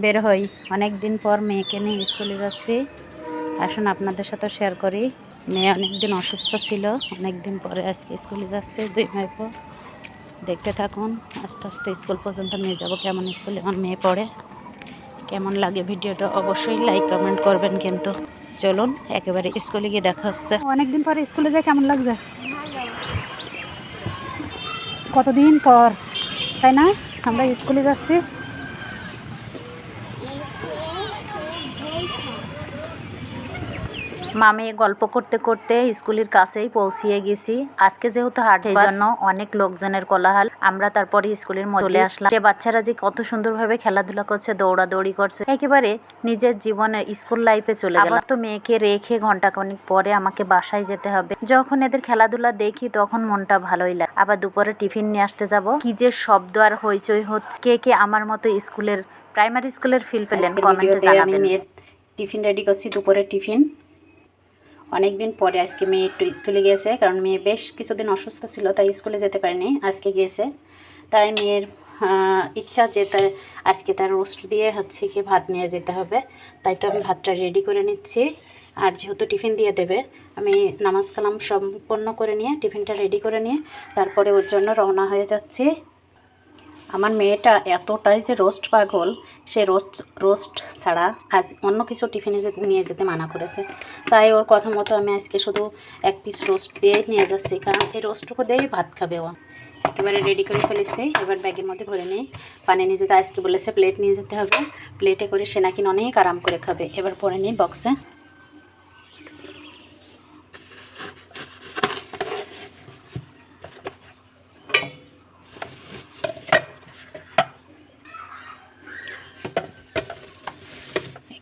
বের হই, অনেক দিন পর মেয়েকে নিয়ে স্কুলে যাচ্ছি। আসুন আপনাদের সাথে শেয়ার করি। মেয়ে অনেক দিন অসুস্থ ছিল, অনেক দিন পরে আজকে স্কুলে যাচ্ছে 2 মাস পর। দেখতে থাকুন, আস্তে আস্তে স্কুল পর্যন্ত নিয়ে যাব। কেমন স্কুলে আমার মেয়ে পড়ে, কেমন লাগে ভিডিওটা অবশ্যই লাইক কমেন্ট করবেন। কিন্তু চলুন একেবারে স্কুলে গিয়ে দেখা হচ্ছে। অনেকদিন পরে স্কুলে যায়, কেমন লাগছে? কতদিন পর, তাই না? আমরা স্কুলে যাচ্ছি। মামে গল্প করতে করতে স্কুলের কাছেই পৌঁছিয়ে গেছি। আজকে যেহেতু হাট, সেই জন্য অনেক লোকজনের কোলাহল। আমরা তারপরে স্কুলের মধ্যে চলে আসলাম। যে বাচ্চারা যে কত সুন্দরভাবে খেলাধুলা করছে, দৌড়াদৌড়ি করছে, একেবারে নিজের জীবনের স্কুল লাইফে চলে গেল। আবার তো মেয়েকে রেখে ঘন্টাখানেক পরে আমাকে বাসায় যেতে হবে। যখন এদের খেলাধুলা দেখি তখন মনটা ভালোই লাগে। আবার দুপুরে টিফিন নিয়ে আসতে যাব। কি যে শব্দ আর হইচই হচ্ছে। কে কে আমার মতো স্কুলের প্রাইমারি স্কুলের ফিল পেলেন কমেন্টে জানাবেন। মেয়ের টিফিন রেডি করছি, দুপুরে টিফিন। অনেক দিন পরে আজকে মেয়ে একটু স্কুলে গিয়েছে, কারণ মেয়ে বেশ কিছুদিন অসুস্থ ছিল, তাই স্কুলে যেতে পারেনি। আজকে গিয়েছে, তাই মেয়ের ইচ্ছা যে আজকে তার রোস্ট দিয়ে হচ্ছে কি ভাত নিয়ে যেতে হবে। তাই তো আমি ভাতটা রেডি করে নিচ্ছি। আর যেহেতু টিফিন দিয়ে দেবে, আমি নামাজ কালাম সম্পন্ন করে নিয়ে টিফিনটা রেডি করে নিয়ে তারপরে ওর জন্য রওনা হয়ে যাচ্ছি। আমার মেয়েটা এতটাই যে রোস্ট পাগল, সে রোস্ট ছাড়া আজ অন্য কিছু টিফিনে নিয়ে যেতে মানা করেছে। তাই ওর কথা মতো আমি আজকে শুধু 1 পিস রোস্ট দিয়েই নিয়ে যাচ্ছি, কারণ এই রোস্টটুকু দিয়েই ভাত খাবে ও। একেবারে রেডি করে ফেলেছি। এবার ব্যাগের মধ্যে ভরে নিই। পানি নিয়ে যেতে আজকে বলেছে প্লেট নিয়ে যেতে হবে, প্লেটে করে সে নাকি অনেক আরাম করে খাবে। এবার ভরে নিই বক্সে।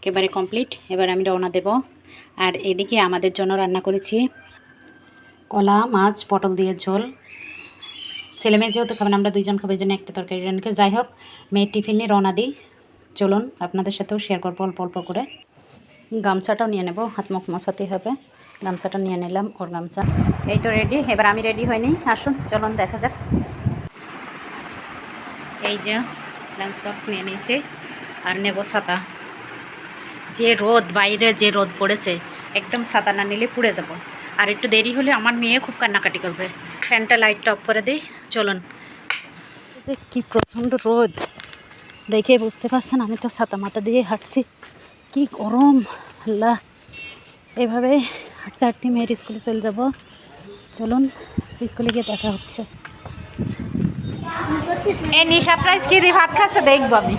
একেবারে কমপ্লিট। এবার আমি রওনা দেব। আর এদিকে আমাদের জন্য রান্না করেছি কলা মাছ পটল দিয়ে ঝোল। ছেলে মেয়ে যেহেতু খাবেন, আমরা 2 জন খাবো, এই জন্য একটা তরকারি রান্না। যাই হোক, মেয়ের টিফিন নিয়ে রওনা দিই। চলুন আপনাদের সাথেও শেয়ার করবো অল্প অল্প করে। গামছাটাও নিয়ে নেব, হাত মুখ মোছাতে হবে। গামছাটা নিয়ে নিলাম, ওর গামছা। এই তো রেডি। এবার আমি রেডি হইনি। আসুন চলুন দেখা যাক। এই যে লাঞ্চ বক্স নিয়ে নিয়েছি, আর নেব ছাতা। যে রোদ, বাইরে যে রোদ পড়েছে, একদম ছাতা না নিলে পুড়ে যাব। আর একটু দেরি হলে আমার মেয়ে খুব কান্নাকাটি করবে। ফ্যানটা লাইটটা অফ করে দিই। চলুন। যে কি প্রচণ্ড রোদ, দেখে বুঝতে পারছেন। আমি তো ছাতা মাথা দিয়ে হাঁটছি, কি গরম আল্লাহ। এভাবে হাঁটতে হাঁটতে মেয়ের স্কুলে চলে যাব। চলুন স্কুলে গিয়ে দেখা হচ্ছে। এই নিশাত্রা কি ভাত খাচ্ছে দেখবো আমি।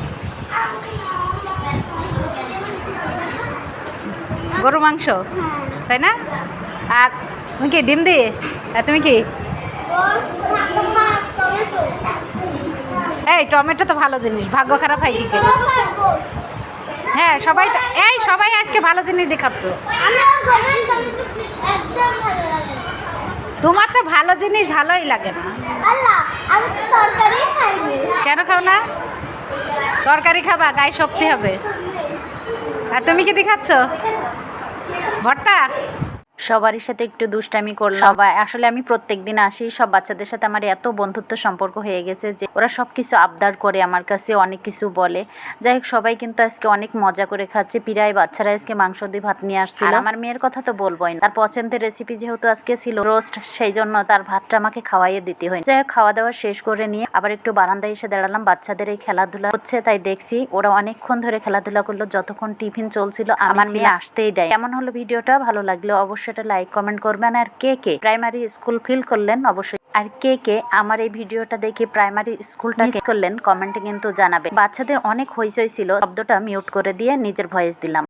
গরু মাংস, তাই না? আর তুমি কি ডিম দিয়ে? আর তুমি কি? এই টমেটো তো ভালো জিনিস, ভাগ্য খারাপ হয় কি করে? হ্যাঁ সবাই তো, এই সবাই আজকে ভালো জিনিস দেখাচ্ছ। তোমার তো ভালো জিনিস ভালোই লাগে না। কেন খাও না? তরকারি খাবা, গায়ে শক্তি হবে। আর তুমি কি দেখাচ্ছ? ভর্তা। সবারই সাথে একটু দুষ্টামি করলাম। সবাই আসলে আমি প্রত্যেকদিন আসি, সব বাচ্চাদের সাথে আমার এত বন্ধুত্ব সম্পর্ক হয়ে গেছে যে ওরা সব কিছু আবদার করে আমার কাছে, অনেক কিছু বলে। যাই হোক, সবাই কিন্তু আজকে অনেক মজা করে খাচ্ছে। প্রায় বাচ্চারা আজকে মাংস দিয়ে ভাত নিয়ে আসছিল। আর আমার মেয়ের কথা তো বলবোই না, তার পছন্দের রেসিপি যেহেতু আজকে ছিল রোস্ট, সেই জন্য তার ভাতটা আমাকে খাওয়াইয়ে দিতে হয়। যাই হোক, খাওয়া দাওয়া শেষ করে নিয়ে আবার একটু বারান্দায় এসে দাঁড়ালাম। বাচ্চাদের এই খেলাধুলা হচ্ছে, তাই দেখছি ওরা অনেকক্ষণ ধরে খেলাধুলা করলো, যতক্ষণ টিফিন চলছিল। আমার মেয়ে আসতেই দেয়। কেমন হলো ভিডিওটা? ভালো লাগলো অবশ্যই এটা লাইক কমেন্ট করবেন। আর কে কে প্রাইমারি স্কুল ফিল করলেন অবশ্যই, আর কে কে আমার এই ভিডিওটা দেখে প্রাইমারি স্কুলটা মিস করলেন কমেন্টে কিন্তু জানাবে। বাচ্চাদের অনেক হইচই ছিল, শব্দটা মিউট করে দিয়ে নিজের ভয়েস দিলাম।